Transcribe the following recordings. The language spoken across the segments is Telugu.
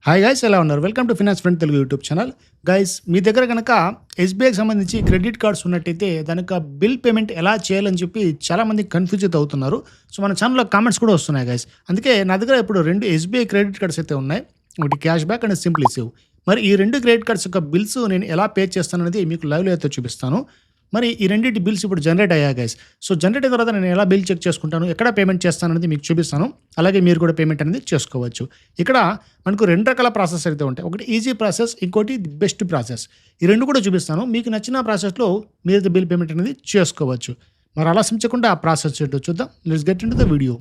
హాయ్ గైస్, ఎలా ఉన్నారు? Welcome to finance friend Telugu YouTube channel. Guys, మీ దగ్గర కనుక ఎస్బీఐకి సంబంధించి క్రెడిట్ కార్డ్స్ ఉన్నట్టయితే దానికి బిల్ పేమెంట్ ఎలా చేయాలని చెప్పి చాలామంది కన్ఫ్యూజ్ అవుతున్నారు. సో మన ఛానల్లో కామెంట్స్ కూడా వస్తున్నాయి గైస్. అందుకే నా దగ్గర ఇప్పుడు 2 ఎస్బీఐ క్రెడిట్ కార్డ్స్ అయితే ఉన్నాయి. ఒకటి cash back and simply save. మరి ఈ 2 క్రెడిట్ కార్డ్స్ యొక్క బిల్స్ నేను ఎలా పే చేస్తాననేది మీకు లైవ్లో అయితే చూపిస్తాను. మరి ఈ రెండింటి బిల్స్ ఇప్పుడు జనరేట్ అయ్యాయి గైస్. సో జనరేట్ అయిన తర్వాత నేను ఎలా బిల్ చెక్ చేసుకుంటాను, ఎక్కడ పేమెంట్ చేస్తాను అనేది మీకు చూపిస్తాను. అలాగే మీరు కూడా పేమెంట్ అనేది చేసుకోవచ్చు. ఇక్కడ మనకు 2 రకాల ప్రాసెస్ అయితే ఉంటాయి. ఒకటి ఈజీ ప్రాసెస్, ఇంకోటి బెస్ట్ ప్రాసెస్. ఈ 2 కూడా చూపిస్తాను. మీకు నచ్చిన ప్రాసెస్లో మీరు బిల్ పేమెంట్ అనేది చేసుకోవచ్చు. మరి ఆలస్యం చేయకుండా ఆ ప్రాసెస్ ఏంటో చూద్దాం. Let's get into the video.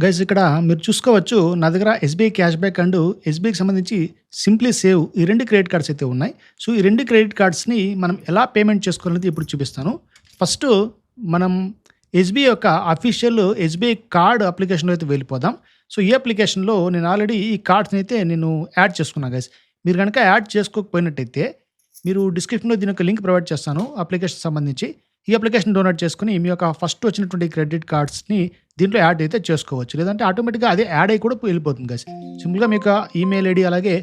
Guys, ఇక్కడ మీరు చూసుకోవచ్చు నా దగ్గర ఎస్బీఐ క్యాష్ బ్యాక్ అండ్ ఎస్బీఐకి సంబంధించి సింప్లీ సేవ్ ఈ 2 క్రెడిట్ కార్డ్స్ అయితే ఉన్నాయి. సో ఈ 2 క్రెడిట్ కార్డ్స్ని మనం ఎలా పేమెంట్ చేసుకోవాలనేది ఇప్పుడు చూపిస్తాను. ఫస్ట్ మనం ఎస్బీఐ యొక్క అఫీషియల్ ఎస్బీఐ కార్డ్ అప్లికేషన్లో అయితే వెళ్ళిపోదాం. సో ఈ అప్లికేషన్లో నేను ఆల్రెడీ ఈ కార్డ్స్ని అయితే నేను యాడ్ చేసుకున్నాను గైస్. మీరు కనుక యాడ్ చేసుకోకపోయినట్టయితే మీరు డిస్క్రిప్షన్లో దీని యొక్క లింక్ ప్రొవైడ్ చేస్తాను అప్లికేషన్ సంబంధించి. ఈ అప్లికేషన్ డౌన్లోడ్ చేసుకుని మీ యొక్క ఫస్ట్ వచ్చినటువంటి క్రెడిట్ కార్డ్స్ని దీంట్లో యాడ్ అయితే చేసుకోవచ్చు. లేదంటే ఆటోమేటిక్గా అదే యాడ్ అయ్యి కూడా వెళ్ళిపోతుంది గైస్. సింపుల్గా మీకు ఈమెయిల్ ఐడి అలాగే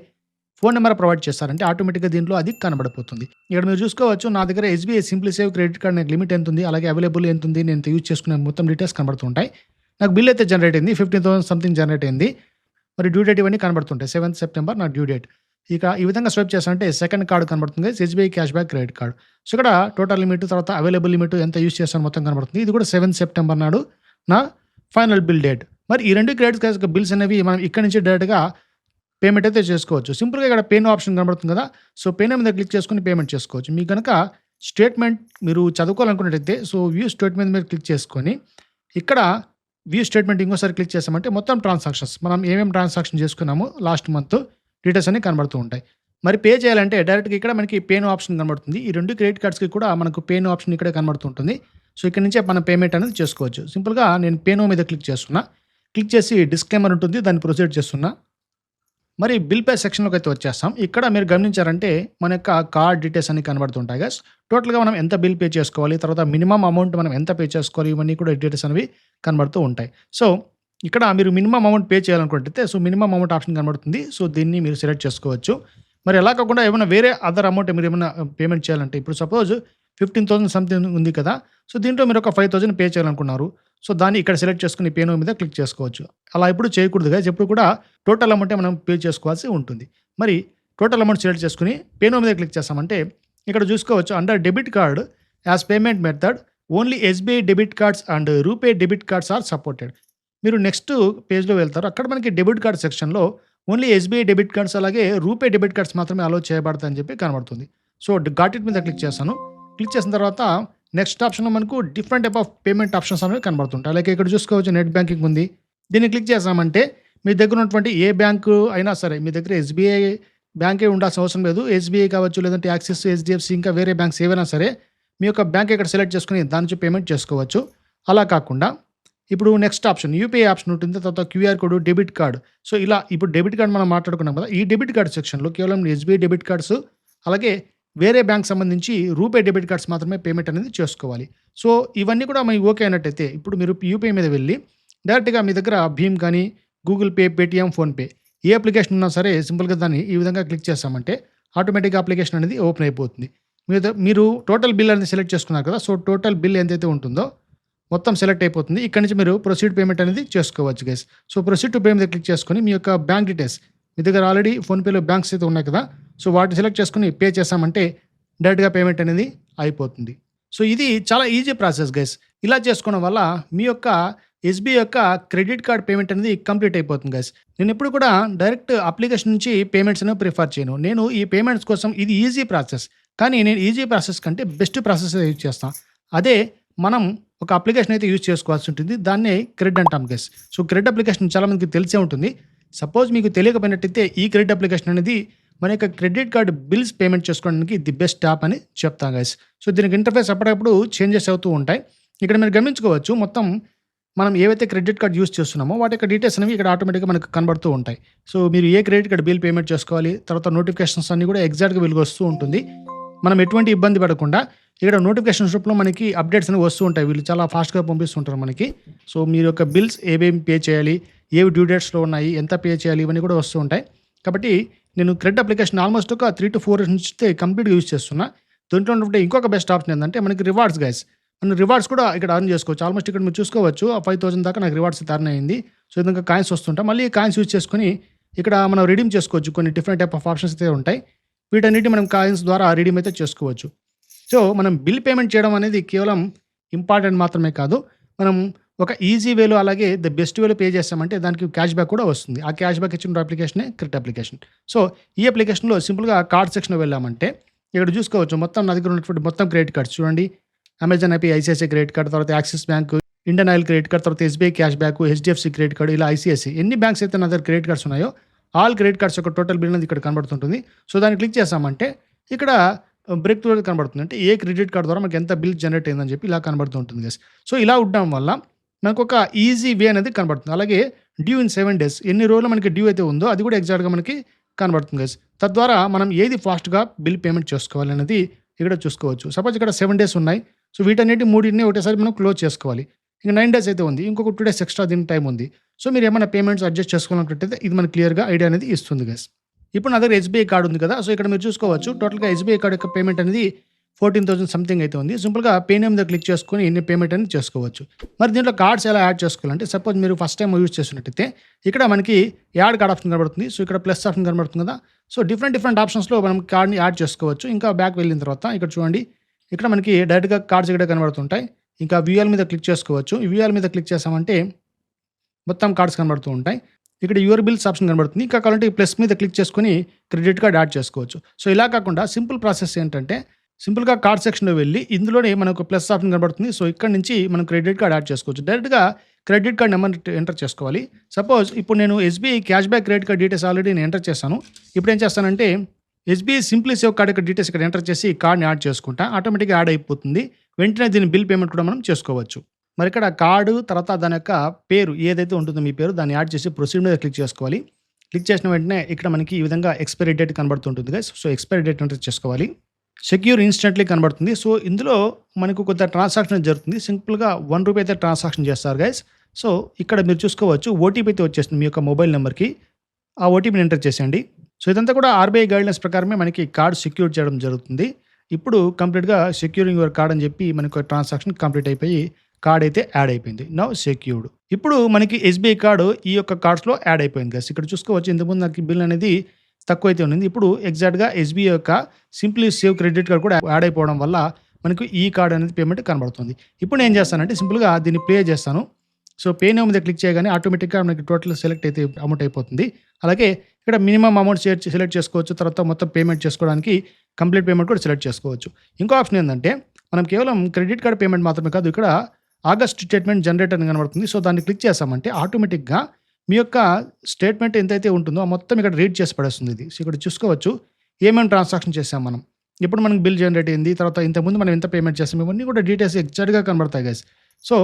ఫోన్ నెంబర్ ప్రొవైడ్ చేస్తారంటే ఆటోమేటిక్గా దీంట్లో అది కనబడిపోతుంది. ఇక్కడ మీరు చూసుకోవచ్చు నా దగ్గర SBI simply save credit card నాకు లిమిట్ ఎంత ఉంది, అలాగే అవైలబుల్ ఎంత ఉంది, నేను యూజ్ చేసుకునే మొత్తం డీటెయిల్స్ కనబడుతుంటాయి. నాకు బిల్ అయితే జనరేట్ అయింది, 15,000 సంథింగ్ జనరేట్ అయింది. మరి డ్యూ డేట్ ఇవన్నీ కనబడుతుంటాయి. 7th సెప్టెంబర్ నా డ్యూ డేట్. ఇక ఈ విధంగా స్వైప్ చేస్తానంటే సెకండ్ కార్డు కనబడుతుంది, SBI cash back credit card. So ఇక్కడ టోటల్ లిమిట్, తర్వాత అవైలబుల్ లిమిట్ ఎంత యూజ్ చేస్తాను మొత్తం కనబడుతుంది. ఇది కూడా 7th సెప్టెంబర్ నాడు నా ఫైనల్ బిల్ డేట్. మరి ఈ 2 క్రెడిట్ కార్డ్స్ బిల్స్ అనేవి మనం ఇక్కడ నుంచి డైరెక్ట్గా పేమెంట్ అయితే చేసుకోవచ్చు. సింపుల్గా ఇక్కడ పేన్ ఆప్షన్ కనబడుతుంది కదా, సో పేన్ మీద క్లిక్ చేసుకుని పేమెంట్ చేసుకోవచ్చు. మీకు కనుక స్టేట్మెంట్ మీరు చదువుకోవాలనుకున్నట్టయితే సో వ్యూ స్టేట్మెంట్ మీద క్లిక్ చేసుకొని ఇక్కడ వ్యూ స్టేట్మెంట్ ఇంకోసారి క్లిక్ చేసామంటే మొత్తం ట్రాన్సాక్షన్స్ మనం ఏమేమి ట్రాన్సాక్షన్ చేసుకున్నామో లాస్ట్ మంత్ డీటెయిల్స్ అన్ని కనబడుతూ ఉంటాయి. మరి పే చేయాలంటే డైరెక్ట్గా ఇక్కడ మనకి పేన్ ఆప్షన్ కనబడుతుంది. ఈ 2 క్రెడిట్ కార్డ్స్కి కూడా మనకు పేన్ ఆప్షన్ ఇక్కడే కనబడుతుంటుంది. సో ఇక్కడ నుంచే మనం పేమెంట్ అనేది చేసుకోవచ్చు. సింపుల్గా నేను పేనో మీద క్లిక్ చేస్తున్నా. క్లిక్ చేసి డిస్క్లైమర్ ఉంటుంది, దాన్ని ప్రొసీడ్ చేస్తున్నా. మరి బిల్ పే సెక్షన్లోకి అయితే వచ్చేస్తాం. ఇక్కడ మీరు గమనించారంటే మన యొక్క కార్డ్ డీటెయిల్స్ అన్ని కనబడుతుంటాయి గైస్. టోటల్గా మనం ఎంత బిల్ పే చేసుకోవాలి, తర్వాత మినిమం అమౌంట్ మనం ఎంత పే చేసుకోవాలి, ఇవన్నీ కూడా డీటెయిల్స్ అనేవి కనబడుతూ ఉంటాయి. సో ఇక్కడ మీరు మినిమం అమౌంట్ పే చేయాలనుకుంటే సో మినిమం అమౌంట్ ఆప్షన్ కనబడుతుంది. సో దీన్ని మీరు సెలెక్ట్ చేసుకోవచ్చు. మరి ఎలా కాకుండా ఏమైనా వేరే అదర్ అమౌంట్ మీరు ఏమైనా పేమెంట్ చేయాలంటే ఇప్పుడు సపోజ్ 15,000 సంథింగ్ ఉంది కదా, సో దీంట్లో మీరు ఒక 5,000 పే చేయాలనుకున్నారు. సో దాన్ని ఇక్కడ సెలెక్ట్ చేసుకుని పేనో మీద క్లిక్ చేసుకోవచ్చు. అలా ఎప్పుడు చేయకూడదు గైస్, ఎప్పుడు కూడా టోటల్ అమౌంటే మనం పే చేసుకోవాల్సి ఉంటుంది. మరి టోటల్ అమౌంట్ సెలెక్ట్ చేసుకుని పేనో మీద క్లిక్ చేస్తామంటే ఇక్కడ చూసుకోవచ్చు under debit card as payment method only SBI debit cards and RuPay debit cards are supported. మీరు నెక్స్ట్ పేజ్లో వెళ్తారు. అక్కడ మనకి డెబిట్ కార్డ్ సెక్షన్లో ఓన్లీ ఎస్బీఐ డెబిట్ కార్డ్స్ అలాగే రూపే డెబిట్ కార్డ్స్ మాత్రమే అలో చేయబడతాయని చెప్పి కనబడుతుంది. సో గాట్ ఇట్ మీద క్లిక్ చేస్తాను. క్లిక్ చేసిన తర్వాత నెక్స్ట్ ఆప్షన్లో మనకు different type of payment options అనేవి కనబడుతుంటాయి. అలాగే ఇక్కడ చూసుకోవచ్చు నెట్ బ్యాంకింగ్ ఉంది. దీన్ని క్లిక్ చేసామంటే మీ దగ్గర ఉన్నటువంటి ఏ బ్యాంకు అయినా సరే, మీ దగ్గర ఎస్బీఐ బ్యాంకే ఉండాల్సిన అవసరం లేదు. ఎస్బీఐ కావచ్చు, లేదంటే యాక్సిస్, హెచ్డిఎఫ్సి, ఇంకా వేరే బ్యాంక్స్ ఏవైనా సరే మీ యొక్క బ్యాంక్ ఇక్కడ సెలెక్ట్ చేసుకుని దాని నుంచి పేమెంట్ చేసుకోవచ్చు. అలా కాకుండా ఇప్పుడు నెక్స్ట్ ఆప్షన్ యూపీఐ ఆప్షన్ ఉంటుంది, తర్వాత QR code, debit card. So ఇలా ఇప్పుడు డెబిట్ కార్డ్ మనం మాట్లాడుకున్నాం కదా, ఈ డెబిట్ కార్డ్ సెక్షన్లో కేవలం ఎస్బీఐ డెబిట్ కార్డ్స్ అలాగే వేరే బ్యాంక్ సంబంధించి రూపే డెబిట్ కార్డ్స్ మాత్రమే పేమెంట్ అనేది చేసుకోవాలి. సో ఇవన్నీ కూడా మీకు ఓకే అయినట్టయితే ఇప్పుడు మీరు యూపీఐ మీద వెళ్ళి డైరెక్ట్గా మీ దగ్గర భీమ్ కానీ, గూగుల్ పే, పేటిఎం, ఫోన్పే ఏ అప్లికేషన్ ఉన్నా సరే సింపుల్గా దాన్ని ఈ విధంగా క్లిక్ చేస్తామంటే ఆటోమేటిక్గా అప్లికేషన్ అనేది ఓపెన్ అయిపోతుంది. మీరు టోటల్ బిల్ అనేది సెలెక్ట్ చేసుకున్నారు కదా, సో టోటల్ బిల్ ఎంతైతే ఉంటుందో మొత్తం సెలెక్ట్ అయిపోతుంది. ఇక్కడ నుంచి మీరు ప్రొసీడ్ పేమెంట్ అనేది చేసుకోవచ్చు guys. So proceed to pay మీద క్లిక్ చేసుకొని మీ యొక్క బ్యాంక్ డీటెయిల్స్, మీ దగ్గర ఆల్రెడీ ఫోన్పేలో బ్యాంక్స్ అయితే ఉన్నాయి కదా, సో వాటిని సెలెక్ట్ చేసుకుని పే చేసామంటే డైరెక్ట్గా పేమెంట్ అనేది అయిపోతుంది. సో ఇది చాలా ఈజీ ప్రాసెస్ గైస్. ఇలా చేసుకోవడం వల్ల మీ యొక్క ఎస్బీఐ యొక్క క్రెడిట్ కార్డ్ పేమెంట్ అనేది కంప్లీట్ అయిపోతుంది గైస్. నేను ఎప్పుడు కూడా డైరెక్ట్ అప్లికేషన్ నుంచి పేమెంట్స్ అనేవి ప్రిఫర్ చేయను. నేను ఈ పేమెంట్స్ కోసం ఇది ఈజీ ప్రాసెస్, కానీ నేను ఈజీ ప్రాసెస్ కంటే బెస్ట్ ప్రాసెస్ యూజ్ చేస్తాను. అదే మనం ఒక అప్లికేషన్ అయితే యూజ్ చేసుకోవాల్సి ఉంటుంది, దాన్నే క్రెడ్ అంటాం గైస్. సో క్రెడ్ అప్లికేషన్ చాలామందికి తెలిసే ఉంటుంది. సపోజ్ మీకు తెలియకపోయినట్టయితే ఈ క్రెడిట్ అప్లికేషన్ అనేది మన యొక్క క్రెడిట్ కార్డ్ బిల్స్ పేమెంట్ చేసుకోవడానికి ది బెస్ట్ యాప్ అని చెప్తాను గైస్. సో దీనికి ఇంటర్ఫేస్ అప్పుడప్పుడు చేంజెస్ అవుతూ ఉంటాయి. ఇక్కడ మీరు గమనించుకోవచ్చు మొత్తం మనం ఏవైతే క్రెడిట్ కార్డ్ యూజ్ చేస్తున్నామో వాటి యొక్క డీటెయిల్స్ అనేవి ఇక్కడ ఆటోమేటిక్గా మనకు కనబడుతూ ఉంటాయి. సో మీరు ఏ క్రెడిట్ కార్డ్ బిల్ పేమెంట్ చేసుకోవాలి, తర్వాత నోటిఫికేషన్స్ అన్ని కూడా ఎగ్జాక్ట్గా వెలుగు వస్తూ ఉంటుంది. మనం ఎటువంటి ఇబ్బంది పడకుండా ఇక్కడ నోటిఫికేషన్స్ రూపంలో మనకి అప్డేట్స్ అనేవి వస్తూ ఉంటాయి. వీళ్ళు చాలా ఫాస్ట్గా పంపిస్తుంటారు మనకి. సో మీరు యొక్క బిల్స్ ఏవేమి పే చేయాలి, ఏవి డ్యూ డేట్స్లో ఉన్నాయి, ఎంత పే చేయాలి, ఇవన్నీ కూడా వస్తూ ఉంటాయి. కాబట్టి నేను క్రెడిట్ అప్లికేషన్ ఆల్మోస్ట్ ఒక 3-4 ఇయర్స్ నుంచి కంప్లీట్‌గా యూజ్ చేస్తున్నా. దీంట్లో ఉన్నటువంటి ఇంకొక బెస్ట్ ఆప్షన్ ఏందంటే మనకి రివార్డ్స్ గైస్. మనం రివార్డ్స్ కూడా ఇక్కడ ఎర్న్ చేసుకోవచ్చు. ఆల్మోస్ట్ ఇక్కడ మీరు చూసుకోవచ్చు. ఆ 5000 దాకా నాకు రివార్డ్స్ అయితే ఎర్న్ అయింది. సో, ఈ విధంగా కాయిన్స్ వస్తుంటాయి. మళ్ళీ ఈ కాయిన్స్ యూజ్ చేసుకొని ఇక్కడ మనం రిడీమ్ చేసుకోవచ్చు. కొన్ని డిఫరెంట్ టైప్ ఆఫ్ ఆప్షన్స్ అయితే ఉంటాయి. వీటన్నిటిని మనం కాయిన్స్ ద్వారా రిడీమ్ అయితే చేసుకోవచ్చు. సో, మనం బిల్ పేమెంట్ చేయడం అనేది కేవలం ఇంపార్టెంట్ మాత్రమే కాదు. మనం ఒక ఈజీ వేలో అలాగే ద బెస్ట్ వేలో పే చేసామంటే దానికి క్యాష్ బ్యాక్ కూడా వస్తుంది. ఆ క్యాష్ బ్యాక్ ఇచ్చిన అప్లికేషనే క్రెడిట్ అప్లికేషన్. సో, ఈ అప్లికేషన్‌లో సింపుల్‌గా కార్డ్ సెక్షన్‌లో వెళ్ళామంటే ఇక్కడ చూసుకోవచ్చు. మొత్తం నా దగ్గర ఉన్నటువంటి మొత్తం క్రెడిట్ కార్డ్స్ చూడండి. అమెజాన్ ఐపీ ఐసీఐసీఐ క్రెడిట్ కార్డ్, తర్వాత Axis bank, Indian Oil credit card, తర్వాత SBI cash back, HDFC credit card, ఇలా ఐసీఐసీఐ ఎన్ని బ్యాంక్స్ అయితే నా దగ్గర క్రెడిట్ కార్డ్స్ ఉన్నాయో ఆల్ క్రెడిట్ కార్డ్స్ యొక్క టోటల్ బిల్ అనేది ఇక్కడ కనబడుతుంటుంది. సో, దాన్ని క్లిక్ చేసామంటే ఇక్కడ బ్రేక్ త్రూ అనేది కనబడుతుంది. అంటే ఏ క్రెడిట్ కార్డ్ ద్వారా మనకి ఎంత బిల్ జనరేట్ అయిందని చెప్పి ఇలా కనబడుతూ ఉంటుంది గైస్. సో, ఇలా ఉండడం వల్ల మనకొక ఈజీ వే అనేది కనబడుతుంది. అలాగే డ్యూ ఇన్ 7 డేస్ ఎన్ని రోజులు మనకి డ్యూ అయితే ఉందో అది కూడా ఎగ్జాక్ట్‌గా మనకి కనబడుతుంది గైస్. తద్వారా మనం ఏది ఫాస్ట్‌గా బిల్ పేమెంట్ చేసుకోవాలి అనేది ఇక్కడ చూసుకోవచ్చు. సపోజ్ ఇక్కడ 7 డేస్ ఉన్నాయి. సో, వీటన్నిటి మూడింటిని ఒకటేసారి మనం క్లోజ్ చేసుకోవాలి. ఇంక 9 డేస్ అయితే ఉంది. ఇంకొక 2 డేస్ ఎక్స్ట్రా దీనికి టైం ఉంది. సో, మీరు ఏమైనా పేమెంట్స్ అడ్జస్ట్ చేసుకోవాలనుకుంటే ఇది మనకు క్లియర్‌గా ఐడియా అనేది ఇస్తుంది గైస్. ఇప్పుడు నా దగ్గర ఎస్బీఐ కార్డ్ ఉంది కదా! సో, ఇక్కడ మీరు చూసుకోవచ్చు. టోటల్‌గా ఎస్బీఐ కార్డ్ యొక్క పేమెంట్ అనేది 14,000 సంథింగ్ అయితే ఉంది. సింపుల్‌గా పే నేమ్ మీద క్లిక్ చేసుకొని ఇన్ని పేమెంట్ అనేది చేసుకోవచ్చు. మరి దీంట్లో కార్డ్స్ ఎలా యాడ్ చేసుకోవాలంటే సపోజ్ మీరు ఫస్ట్ టైమ్ యూజ్ చేస్తున్నట్టయితే ఇక్కడ మనకి యాడ్ కార్డ్ ఆప్షన్ కనబడుతుంది. సో, ఇక్కడ ప్లస్ ఆప్షన్ కనబడుతుంది కదా! సో, డిఫరెంట్ ఆప్షన్స్‌లో మనం కార్డ్‌ని యాడ్ చేసుకోవచ్చు. ఇంకా బ్యాక్ వెళ్ళిన తర్వాత ఇక్కడ చూడండి. ఇక్కడ మనకి డైరెక్ట్‌గా కార్డ్స్ ఇక్కడ కనబడుతుంటాయి. ఇంకా వ్యూఎల్ మీద క్లిక్ చేసుకోవచ్చు. ఈ వ్యూఎల్ మీద క్లిక్ చేసామంటే మొత్తం కార్డ్స్ కనబడుతూ ఉంటాయి. ఇక్కడ యువర్ బిల్స్ ఆప్షన్ కనబడుతుంది. ఇంకా కావాలంటే ఈ ప్లస్ మీద క్లిక్ చేసుకొని క్రెడిట్ కార్డ్ యాడ్ చేసుకోవచ్చు. సో, ఇలా కాకుండా సింపుల్ ప్రాసెస్ ఏంటంటే సింపుల్‌గా కార్డ్ సెక్షన్‌లో వెళ్ళి ఇందులోనే మనకు ప్లస్ ఆప్షన్ కనబడుతుంది. సో, ఇక్కడ నుంచి మనం క్రెడిట్ కార్డ్ యాడ్ చేసుకోవచ్చు. డైరెక్ట్‌గా క్రెడిట్ కార్డ్ నెంబర్ ఎంటర్ చేసుకోవాలి. సపోజ్ ఇప్పుడు నేను SBI cash back credit card details already నేను ఎంటర్ చేశాను. ఇప్పుడు ఏం చేస్తానంటే ఎస్బీఐ సింప్లీ సేవ్ కార్డ్ యొక్క డీటెయిల్స్ ఇక్కడ ఎంటర్ చేసి కార్డ్‌ని యాడ్ చేసుకుంటా. ఆటోమేటిక్‌గా యాడ్ అయిపోతుంది. వెంటనే దీని బిల్ పేమెంట్ కూడా మనం చేసుకోవచ్చు. మరి ఇక్కడ కార్డు తర్వాత దాని యొక్క పేరు ఏదైతే ఉంటుందో మీ పేరు దాన్ని యాడ్ చేసి ప్రొసీడ్ మీద క్లిక్ చేసుకోవాలి. క్లిక్ చేసిన వెంటనే ఇక్కడ మనకి ఈ విధంగా ఎక్స్పైరీ డేట్ కనబడుతుంటుంది guys. So, expiry date enter చేసుకోవాలి. సెక్యూర్ ఇన్స్టెంట్‌లీ కనబడుతుంది. సో, ఇందులో మనకు కొంత ట్రాన్సాక్షన్ జరుగుతుంది. సింపుల్‌గా ₹1 అయితే ట్రాన్సాక్షన్ చేస్తారు గైస్. సో, ఇక్కడ మీరు చూసుకోవచ్చు. ఓటీపీ అయితే వచ్చేస్తుంది మీ యొక్క మొబైల్ నెంబర్‌కి. ఆ ఓటీపీని ఎంటర్ చేసేయండి. సో, ఇదంతా కూడా ఆర్బీఐ గైడ్‌లైన్స్ ప్రకారమే మనకి కార్డ్ సెక్యూర్ చేయడం జరుగుతుంది. ఇప్పుడు కంప్లీట్‌గా సెక్యూరింగ్ యువర్ కార్డ్ అని చెప్పి మనకు ట్రాన్సాక్షన్ కంప్లీట్ అయిపోయి కార్డ్ అయితే యాడ్ అయిపోయింది. Now secured. ఇప్పుడు మనకి ఎస్బీఐ కార్డ్ ఈ యొక్క కార్డ్స్‌లో యాడ్ అయిపోయింది గైస్. ఇక్కడ చూసుకోవచ్చు. ఇంతకుముందు నాకు బిల్ అనేది తక్కువైతే ఉన్నింది. ఇప్పుడు ఎగ్జాక్ట్‌గా ఎస్బీఐ యొక్క సింప్లీ సేవ్ క్రెడిట్ కార్డ్ కూడా యాడ్ అయిపోవడం వల్ల మనకు ఈ కార్డ్ అనేది పేమెంట్ కనబడుతుంది. ఇప్పుడు నేను ఏం చేస్తానంటే సింపుల్‌గా దీన్ని ప్లే చేస్తాను. సో, పే నౌ మీద క్లిక్ చేయగానే ఆటోమేటిక్‌గా మనకి టోటల్ సెలెక్ట్ అయితే అమౌంట్ అయిపోతుంది. అలాగే ఇక్కడ మినిమమ్ అమౌంట్ సెలెక్ట్ చేసుకోవచ్చు. తర్వాత మొత్తం పేమెంట్ చేసుకోవడానికి కంప్లీట్ పేమెంట్ కూడా సెలెక్ట్ చేసుకోవచ్చు. ఇంకో ఆప్షన్ ఏంటంటే మనం కేవలం క్రెడిట్ కార్డ్ పేమెంట్ మాత్రమే కాదు ఇక్కడ ఆగస్ట్ స్టేట్మెంట్ జనరేట్ అని కనబడుతుంది. సో, దాన్ని క్లిక్ చేసామంటే ఆటోమేటిక్‌గా మీ యొక్క స్టేట్మెంట్ ఎంతైతే ఉంటుందో ఆ మొత్తం ఇక్కడ రీడ్ చేసి పడేస్తుంది ఇది. సో, ఇక్కడ చూసుకోవచ్చు ఏమేమి ట్రాన్సాక్షన్ చేసాం మనం. ఎప్పుడు మనకి బిల్ జనరేట్ అయింది. తర్వాత ఇంతకుముందు మనం ఎంత పేమెంట్ చేసాం ఇవన్నీ కూడా డీటెయిల్స్ ఎగ్జాక్ట్‌గా కనబడతాయి గైస్. సో,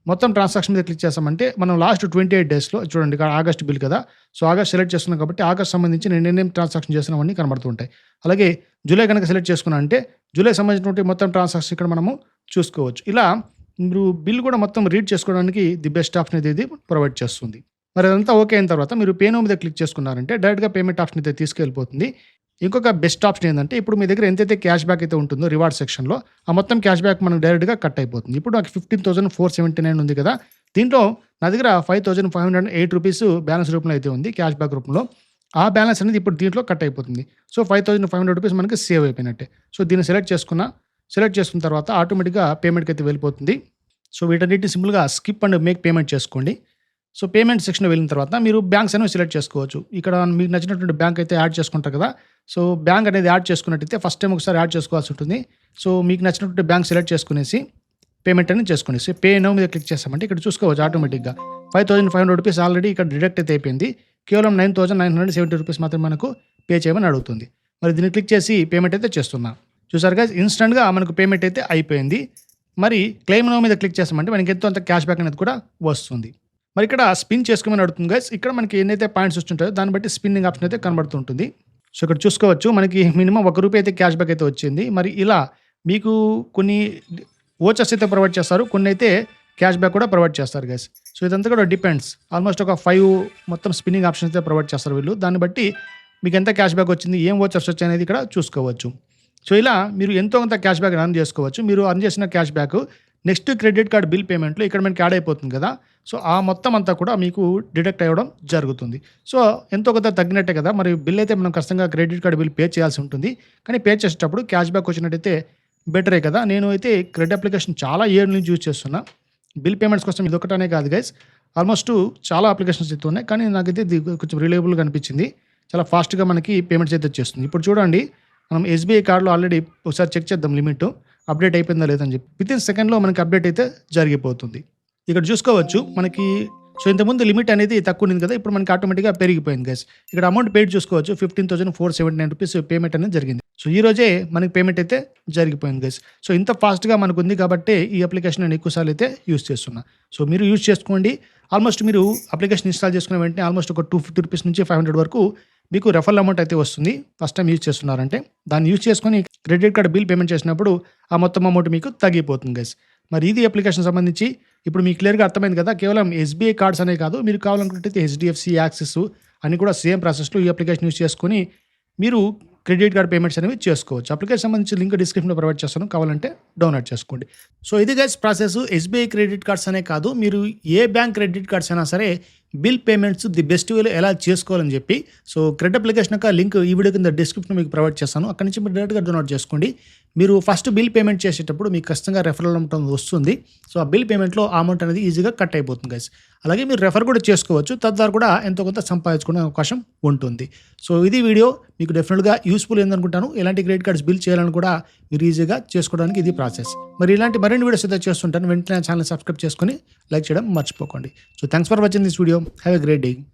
మొత్తం ట్రాన్సాక్షన్ మీద క్లిక్ చేసామంటే మనం లాస్ట్ 28 డేస్‌లో చూడండి ఇక్కడ ఆగస్ట్ బిల్ కదా! సో, ఆగస్ట్ సెలెక్ట్ చేసుకున్నాం కాబట్టి ఆగస్ట్ సంబంధించి నేను ఎన్నేం ట్రాన్సాక్షన్ చేసినవన్నీ కనబడుతూ ఉంటాయి. అలాగే జూలై కనుక సెలెక్ట్ చేసుకున్నా అంటే జూలై సంబంధించినటువంటి మొత్తం ట్రాన్సాక్షన్ ఇక్కడ మనము చూసుకోవచ్చు. ఇలా మీరు బిల్ కూడా మొత్తం రీడ్ చేసుకోవడానికి ది బెస్ట్ ఆప్షన్ అయితే ఇది ప్రొవైడ్ చేస్తుంది. మరి అదంతా ఓకే అయిన తర్వాత మీరు పే నౌ మీద క్లిక్ చేసుకున్నారంటే డైరెక్ట్‌గా పేమెంట్ ఆప్షన్ అయితే తీసుకెళ్ళిపోతుంది. ఇంకొక బెస్ట్ ఆప్షన్ ఏంటంటే ఇప్పుడు మీ దగ్గర ఎంతైతే క్యాష్ బ్యాక్ అయితే ఉంటుందో రివార్డ్ సెక్షన్‌లో ఆ మొత్తం క్యాష్ బ్యాక్ మనకు డైరెక్ట్‌గా కట్ అయిపోతుంది. ఇప్పుడు నాకు 15,479 ఉంది కదా! దీంట్లో నా దగ్గర ₹5,508 బ్యాలెన్స్ రూపంలో అయితే ఉంది క్యాష్ బ్యాక్ రూపంలో. ఆ బ్యాలెన్స్ అనేది ఇప్పుడు దీంట్లో కట్ అయిపోతుంది. సో, ₹5,500 మనకి సేవ్ అయిపోయినట్టే. సో, దీన్ని సెలెక్ట్ చేసుకున్న తర్వాత ఆటోమేటిక్‌గా పేమెంట్‌కి అయితే వెళ్ళిపోతుంది. సో, వీటన్నిటిని సింపుల్‌గా స్కిప్ అండ్ మేక్ పేమెంట్ చేసుకోండి. సో, పేమెంట్ సెక్షన్‌లో వెళ్ళిన తర్వాత మీరు బ్యాంక్స్ అనేవి సెలెక్ట్ చేసుకోవచ్చు. ఇక్కడ మీకు నచ్చినటువంటి బ్యాంక్ అయితే యాడ్ చేసుకుంటారు కదా! సో, బ్యాంక్ అనేది యాడ్ చేసుకున్నట్టయితే ఫస్ట్ టైమ్ ఒకసారి యాడ్ చేసుకోవాల్సి ఉంటుంది. సో, మీకు నచ్చినటువంటి బ్యాంక్ సెలెక్ట్ చేసుకునేసి పేమెంట్ అనేది చేసుకునేసి పే నౌ మీద క్లిక్ చేసామంటే ఇక్కడ చూసుకోవచ్చు ఆటోమేటిక్‌గా ₹5,500 ఆల్రెడీ ఇక్కడ డిడక్ట్ అయితే అయిపోయింది. కేవలం ₹9,970 మాత్రమే మనకు పే చేయమని అడుగుతుంది. మరి దీన్ని క్లిక్ చేసి పేమెంట్ అయితే చేస్తున్నా. చూసారు గైస్ ఇన్‌స్టంట్‌గా మనకు పేమెంట్ అయితే అయిపోయింది. మరి క్లెయిమ్ నౌ మీద క్లిక్ చేసామంటే మనకి ఎంతో అంత క్యాష్ బ్యాక్ అనేది కూడా వస్తుంది. మరి ఇక్కడ స్పిన్ చేసుకోమని అడుగుతుంది గైస్. ఇక్కడ మనకి ఎన్నైతే పాయింట్స్ వస్తుంటాయో దాన్ని బట్టి స్పిన్నింగ్ ఆప్షన్ అయితే కనబడుతుంటుంది. సో, ఇక్కడ చూసుకోవచ్చు మనకి మినిమమ్ ₹1 అయితే క్యాష్ బ్యాక్ అయితే వచ్చింది. మరి ఇలా మీకు కొన్ని వోచర్స్ అయితే ప్రొవైడ్ చేస్తారు. కొన్ని అయితే క్యాష్ బ్యాక్ కూడా ప్రొవైడ్ చేస్తారు గైస్. సో, ఇదంతా కూడా డిపెండ్స్. ఆల్మోస్ట్ ఒక 5 మొత్తం స్పిన్నింగ్ ఆప్షన్స్ అయితే ప్రొవైడ్ చేస్తారు వీళ్ళు. దాన్ని బట్టి మీకు ఎంత క్యాష్ బ్యాక్ వచ్చింది, ఏం వోచర్స్ వచ్చాయనేది ఇక్కడ చూసుకోవచ్చు. సో ఇలా మీరు ఎంతో కొంత క్యాష్ బ్యాక్ అర్న్ చేసుకోవచ్చు. మీరు అర్న్ చేసిన cash back next credit card bill పేమెంట్లో ఇక్కడ మనకి యాడ్ అయిపోతుంది కదా. సో ఆ మొత్తం అంతా కూడా మీకు డిడక్ట్ అవ్వడం జరుగుతుంది. సో ఎంతో కొంత తగ్గినట్టే కదా. మరి బిల్ అయితే మనం ఖచ్చితంగా క్రెడిట్ కార్డ్ బిల్ పే చేయాల్సి ఉంటుంది. కానీ పే చేసేటప్పుడు క్యాష్ బ్యాక్ వచ్చినట్టయితే బెటరే కదా. నేను అయితే క్రెడిట్ అప్లికేషన్ చాలా ఏళ్ళ నుంచి యూజ్ చేస్తున్నా. బిల్ పేమెంట్స్ కోసం ఇదొకటనే కాదు గైస్, ఆల్మోస్ట్ చాలా అప్లికేషన్స్ అయితే ఉన్నాయి. కానీ నాకైతే ఇది కొంచెం రిలయబుల్గా అనిపించింది. చాలా ఫాస్ట్గా మనకి పేమెంట్స్ అయితే వచ్చేస్తుంది. ఇప్పుడు చూడండి, మనం ఎస్బీఐ కార్డులో ఆల్రెడీ ఒకసారి చెక్ చేద్దాం లిమిట్ అప్డేట్ అయిపోయిందా లేదని చెప్పి. వితిన్ సెకండ్లో మనకి అప్డేట్ అయితే జరిగిపోతుంది. ఇక్కడ చూసుకోవచ్చు మనకి. సో ఇంతకుముందు లిమిట్ అనేది తక్కువ ఉంది కదా, ఇప్పుడు మనకి ఆటోమేటిక్గా పెరిగిపోయింది గైస్. ఇక్కడ అమౌంట్ పెయిడ్ చూసుకోవచ్చు, 15,479 రూపీస్ పేమెంట్ అనేది జరిగింది. సో ఈ రోజే మనకి పేమెంట్ అయితే జరిగిపోయింది గైస్. సో ఇంత ఫాస్ట్గా మనకు ఉంది కాబట్టి ఈ అప్లికేషన్ నేను ఎక్కువసార్లు అయితే యూస్ చేస్తున్నా. సో మీరు యూస్ చేసుకోండి. ఆల్మోస్ట్ మీరు అప్లికేషన్ ఇన్స్టాల్ చేసుకున్న వెంటనే ఆల్మోస్ట్ ఒక 250 రూపీస్ నుంచి 500 వరకు మీకు రెఫరల్ అమౌంట్ అయితే వస్తుంది. ఫస్ట్ టైం యూజ్ చేస్తున్నారంటే దాన్ని యూజ్ చేసుకొని క్రెడిట్ కార్డ్ బిల్ పేమెంట్ చేసినప్పుడు ఆ మొత్తం అమౌంట్ మీకు తగ్గిపోతుంది గైస్. మరి ఇది అప్లికేషన్ సంబంధించి ఇప్పుడు మీకు క్లియర్గా అర్థమైంది కదా. కేవలం ఎస్బీఐ కార్డ్స్ అనే కాదు, మీరు కావాలనుకుంటే హెచ్డిఎఫ్సి, యాక్సిస్ అన్ని కూడా సేమ్ ప్రాసెస్లో ఈ అప్లికేషన్ యూజ్ చేసుకొని మీరు క్రెడిట్ కార్డ్ పేమెంట్స్ అనేవి చేసుకోవచ్చు. అప్లికేషన్ సంబంధించి లింక్ డిస్క్రిప్షన్లో ప్రొవైడ్ చేస్తాను, కావాలంటే డౌన్లోడ్ చేసుకోండి. సో ఇది guys process. SBI credit cards అనే కాదు, మీరు ఏ బ్యాంక్ క్రెడిట్ కార్డ్స్ అయినా సరే బిల్ పేమెంట్స్ ది బెస్ట్ వేలో ఎలా చేసుకోవాలని చెప్పి. సో క్రెడిట్ అప్లికేషన్ యొక్క లింక్ ఈ వీడియో కింద డిస్క్రిప్షన్లో మీకు ప్రొవైడ్ చేస్తాను. అక్కడి నుంచి మీరు డైరెక్ట్గా డౌన్లోడ్ చేసుకోండి. మీరు ఫస్ట్ బిల్ పేమెంట్ చేసేటప్పుడు మీకు ఖచ్చితంగా రెఫరల్ అమౌంట్ వస్తుంది. సో ఆ బిల్ పేమెంట్లో ఆ అమౌంట్ అనేది ఈజీగా కట్ అయిపోతుంది గైస్. అలాగే మీరు రెఫర్ కూడా చేసుకోవచ్చు, తద్వారా కూడా ఎంతో కొంత సంపాదించుకునే అవకాశం ఉంటుంది. సో ఇది వీడియో మీకు డెఫినెట్గా యూస్ఫుల్ ఏందనుకుంటాను. ఎలాంటి క్రెడిట్ కార్డ్స్ బిల్ చేయాలని కూడా మీరు ఈజీగా చేసుకోవడానికి ఇది ప్రాసెస్. మరి ఇలాంటి మరిన్ని వీడియోస్ అయితే చేస్తుంటాను. వెంటనే ఛానల్ సబ్స్క్రైబ్ చేసుకొని లైక్ చేయడం మర్చిపోకండి. So thanks for watching this video. Have a great day.